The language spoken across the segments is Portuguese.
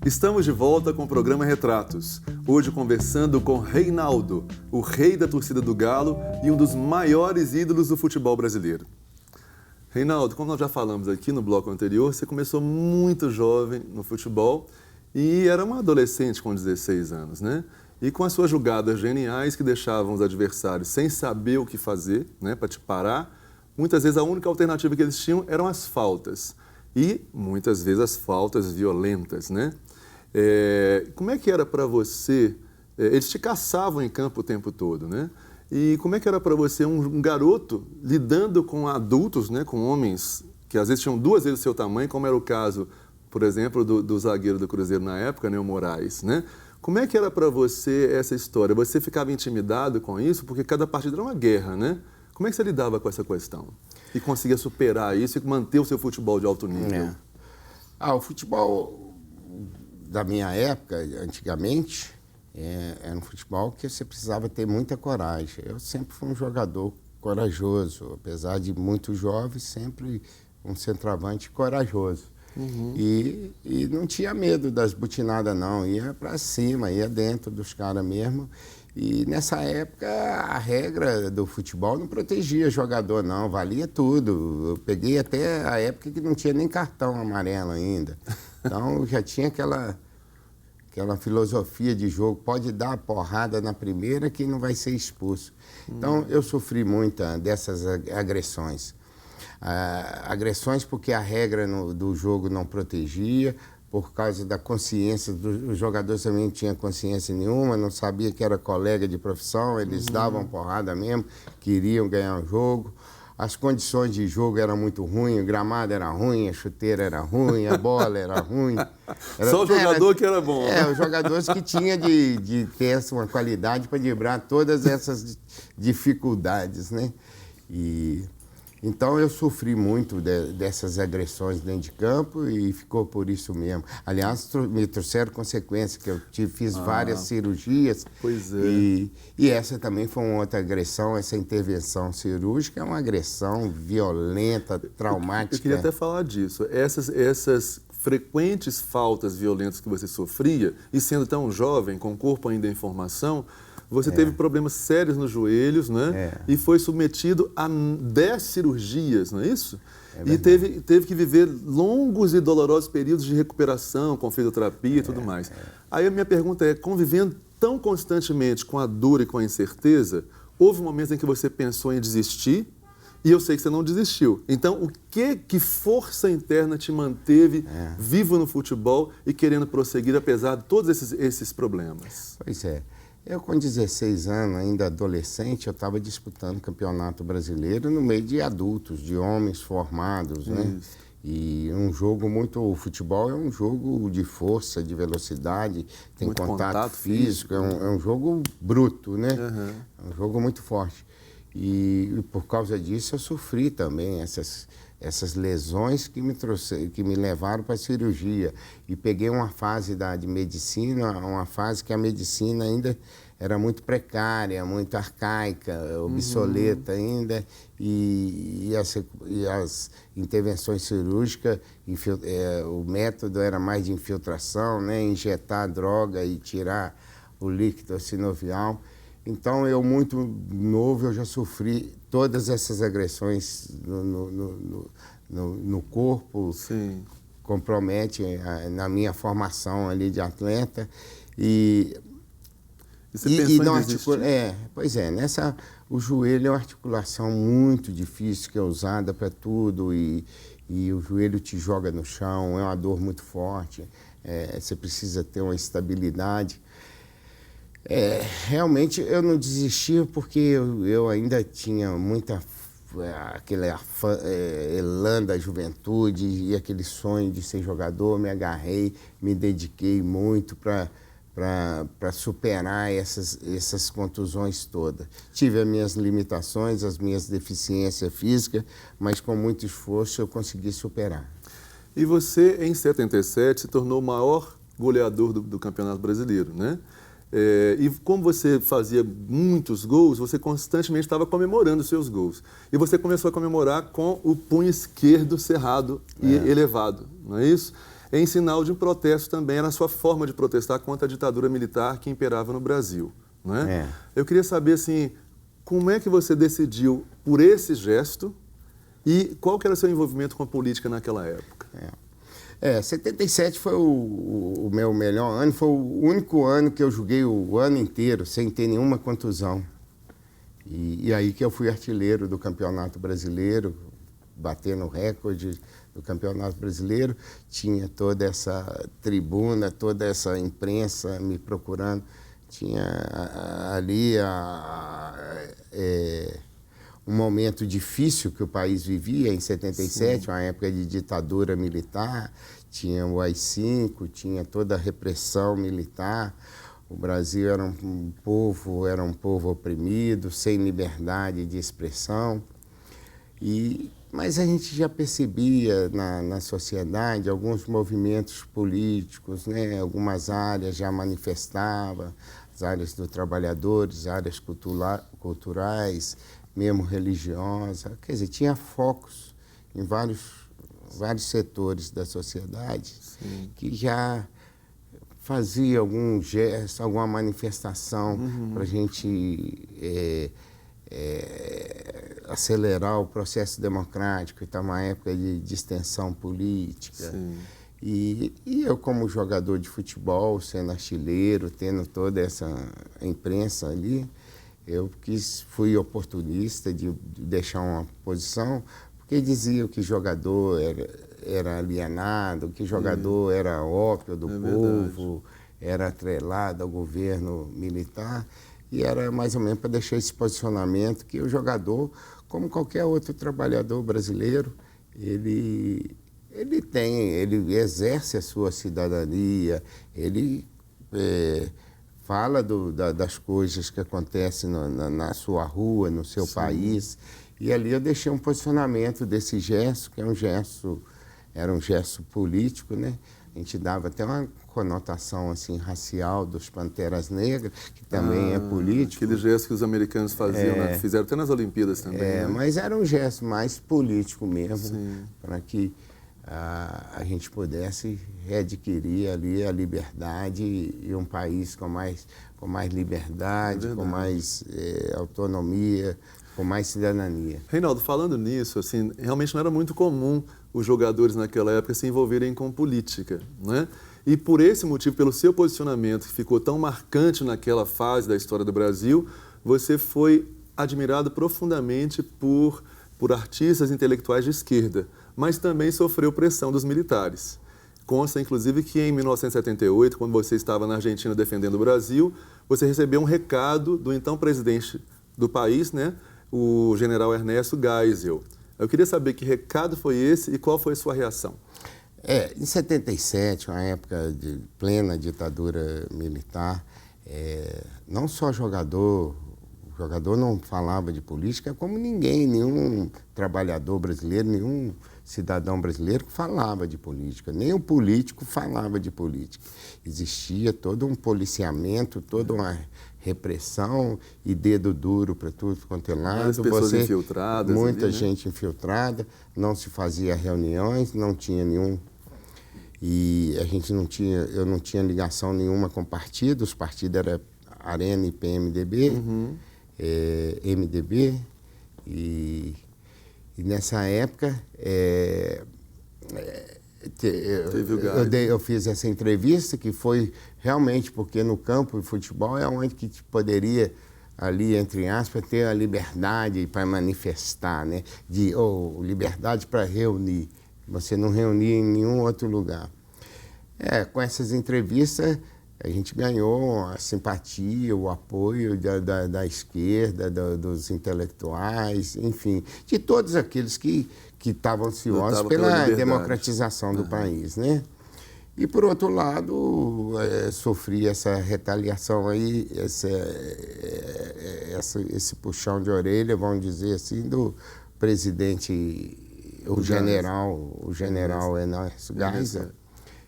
Estamos de volta com o programa Retratos. Hoje conversando com Reinaldo, o rei da torcida do Galo e um dos maiores ídolos do futebol brasileiro. Reinaldo, como nós já falamos aqui no bloco anterior, você começou muito jovem no futebol e era um adolescente com 16 anos, né? E com as suas jogadas geniais que deixavam os adversários sem saber o que fazer, né, para te parar, muitas vezes a única alternativa que eles tinham eram as faltas. E muitas vezes as faltas violentas, né? Como é que era para você? Eles te caçavam em campo o tempo todo, né? E como é que era para você, um garoto, lidando com adultos, né, com homens que às vezes tinham 2 vezes o seu tamanho, como era o caso, por exemplo, do zagueiro do Cruzeiro na época, né, o Moraes, né? Como é que era para você essa história? Você ficava intimidado com isso? Porque cada partida era uma guerra, né? Como é que você lidava com essa questão? E conseguia superar isso e manter o seu futebol de alto nível? O futebol da minha época, antigamente, era um futebol que você precisava ter muita coragem. Eu sempre fui um jogador corajoso, apesar de muito jovem, sempre um centroavante corajoso. Uhum. E não tinha medo das butinadas, não. Ia para cima, ia dentro dos caras mesmo. E nessa época a regra do futebol não protegia jogador, não. Valia tudo. Eu peguei até a época que não tinha nem cartão amarelo ainda. Então já tinha aquela filosofia de jogo. Pode dar a porrada na primeira que não vai ser expulso. Então eu sofri muita dessas agressões. Agressões porque a regra do jogo não protegia, por causa da consciência, os jogadores também não tinham consciência nenhuma, não sabia que era colega de profissão, eles davam porrada mesmo, queriam ganhar o jogo. As condições de jogo eram muito ruins, o gramado era ruim, a chuteira era ruim, a bola era ruim. Só o jogador que era bom. Os jogadores que tinham de ter uma qualidade para driblar todas essas dificuldades, né? Então eu sofri muito dessas agressões dentro de campo e ficou por isso mesmo. Aliás, me trouxeram consequências, que eu fiz várias cirurgias. Pois é. E essa também foi uma outra agressão, essa intervenção cirúrgica é uma agressão violenta, traumática. Eu queria até falar disso. Essas frequentes faltas violentas que você sofria, e sendo tão jovem, com o corpo ainda em formação, você teve problemas sérios nos joelhos, né? E foi submetido a 10 cirurgias, não é isso? E teve que viver longos e dolorosos períodos de recuperação, com fisioterapia e tudo mais. Aí a minha pergunta é, convivendo tão constantemente com a dor e com a incerteza, houve momentos em que você pensou em desistir? E eu sei que você não desistiu. Então, que força interna te manteve vivo no futebol e querendo prosseguir, apesar de todos esses problemas? Pois é. Eu, com 16 anos, ainda adolescente, eu estava disputando campeonato brasileiro no meio de adultos, de homens formados, né? E um jogo o futebol é um jogo de força, de velocidade, tem muito contato físico, é um jogo bruto, né? É um jogo muito forte. E por causa disso eu sofri também essas lesões que me levaram para a cirurgia. E peguei uma fase de medicina, uma fase que a medicina ainda era muito precária, muito arcaica, obsoleta ainda, e as intervenções cirúrgicas, o método era mais de infiltração, né? Injetar droga e tirar o líquido sinovial. Então, eu muito novo, eu já sofri todas essas agressões no corpo. Sim. Compromete na minha formação ali de atleta. E você pensou em desistir? Pois é, o joelho é uma articulação muito difícil, que é usada para tudo, e o joelho te joga no chão, é uma dor muito forte, você precisa ter uma estabilidade. Realmente eu não desisti porque eu ainda tinha muita aquele elan da juventude e aquele sonho de ser jogador. Me agarrei, me dediquei muito para superar essas contusões todas. Tive as minhas limitações, as minhas deficiências físicas, mas com muito esforço eu consegui superar. E você, em 77, se tornou o maior goleador do Campeonato Brasileiro, né? E como você fazia muitos gols, você constantemente estava comemorando os seus gols. E você começou a comemorar com o punho esquerdo cerrado e elevado, não é isso? em sinal de um protesto também, era a sua forma de protestar contra a ditadura militar que imperava no Brasil, não é? Eu queria saber, assim, como é que você decidiu por esse gesto e qual que era o seu envolvimento com a política naquela época? 77 foi o meu melhor ano, foi o único ano que eu joguei o ano inteiro sem ter nenhuma contusão. E aí que eu fui artilheiro do Campeonato Brasileiro, batendo recorde do Campeonato Brasileiro. Tinha toda essa tribuna, toda essa imprensa me procurando. Tinha ali um momento difícil que o país vivia em 77, uma época de ditadura militar, tinha o AI-5, tinha toda a repressão militar. O Brasil era um povo oprimido, sem liberdade de expressão. Mas a gente já percebia na sociedade alguns movimentos políticos, né? Algumas áreas já manifestavam, as áreas dos trabalhadores, áreas culturais, mesmo religiosas. Quer dizer, tinha focos em vários setores da sociedade. Sim. Que já fazia algum gesto, alguma manifestação para a gente acelerar o processo democrático, está uma época de distensão política. E eu, como jogador de futebol, sendo artilheiro, tendo toda essa imprensa ali, fui oportunista de deixar uma posição, porque diziam que jogador era alienado, que jogador era ópio do povo, era atrelado ao governo militar. E era mais ou menos para deixar esse posicionamento que o jogador, como qualquer outro trabalhador brasileiro, ele exerce a sua cidadania, ele fala das coisas que acontecem na sua rua, no seu país. E ali eu deixei um posicionamento desse gesto, que era um gesto político, né? A gente dava até uma conotação assim, racial dos Panteras Negras, que também é político. Aquele gesto que os americanos faziam, né? Fizeram até nas Olimpíadas também. Né? Mas era um gesto mais político mesmo, para que a gente pudesse readquirir ali a liberdade e um país com mais liberdade, com mais autonomia, com mais cidadania. Reinaldo, falando nisso, assim, realmente não era muito comum os jogadores naquela época se envolverem com política, né? E por esse motivo, pelo seu posicionamento que ficou tão marcante naquela fase da história do Brasil, você foi admirado profundamente por artistas intelectuais de esquerda, mas também sofreu pressão dos militares. Consta, inclusive, que em 1978, quando você estava na Argentina defendendo o Brasil, você recebeu um recado do então presidente do país, né, o general Ernesto Geisel. Eu queria saber que recado foi esse e qual foi a sua reação. Em 77, uma época de plena ditadura militar, não só o jogador não falava de política como ninguém, nenhum trabalhador brasileiro, nenhum cidadão brasileiro falava de política, nem o político falava de política. Existia todo um policiamento, toda uma repressão e dedo duro para tudo quanto é lado. Várias pessoas infiltradas. Muita ali, né? gente infiltrada, não se fazia reuniões, não tinha nenhum... E eu não tinha ligação nenhuma com partidos, os partidos eram Arena e PMDB, MDB, e nessa época eu fiz essa entrevista, que foi realmente porque no campo de futebol é onde que poderia, ali, entre aspas, ter a liberdade para manifestar, né? Liberdade para reunir. Você não reunia em nenhum outro lugar. Com essas entrevistas, a gente ganhou a simpatia, o apoio da esquerda, dos intelectuais, enfim, de todos aqueles que estavam ansiosos pela democratização do país, né? E, por outro lado, sofri essa retaliação aí, esse puxão de orelha, vamos dizer assim, do presidente, o general Ernesto Geisel,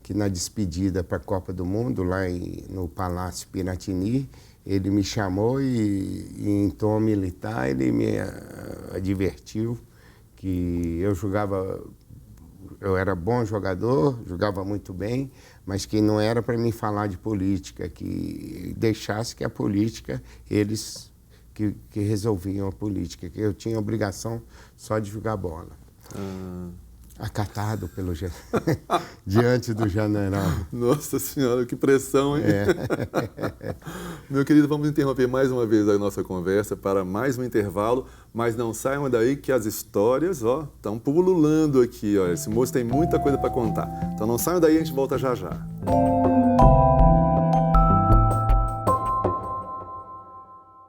que na despedida para a Copa do Mundo, lá no Palácio Piratini, ele me chamou e em tom militar, ele me advertiu que eu eu era bom jogador, jogava muito bem, mas que não era para mim falar de política, que deixasse que a política, eles que resolviam a política, que eu tinha obrigação só de jogar bola. Acatado pelo diante do general. Nossa Senhora, que pressão, hein? É. Meu querido, vamos interromper mais uma vez a nossa conversa para mais um intervalo, mas não saiam daí que as histórias, ó, estão pululando aqui, ó. Esse moço tem muita coisa para contar. Então não saiam daí, a gente volta já já.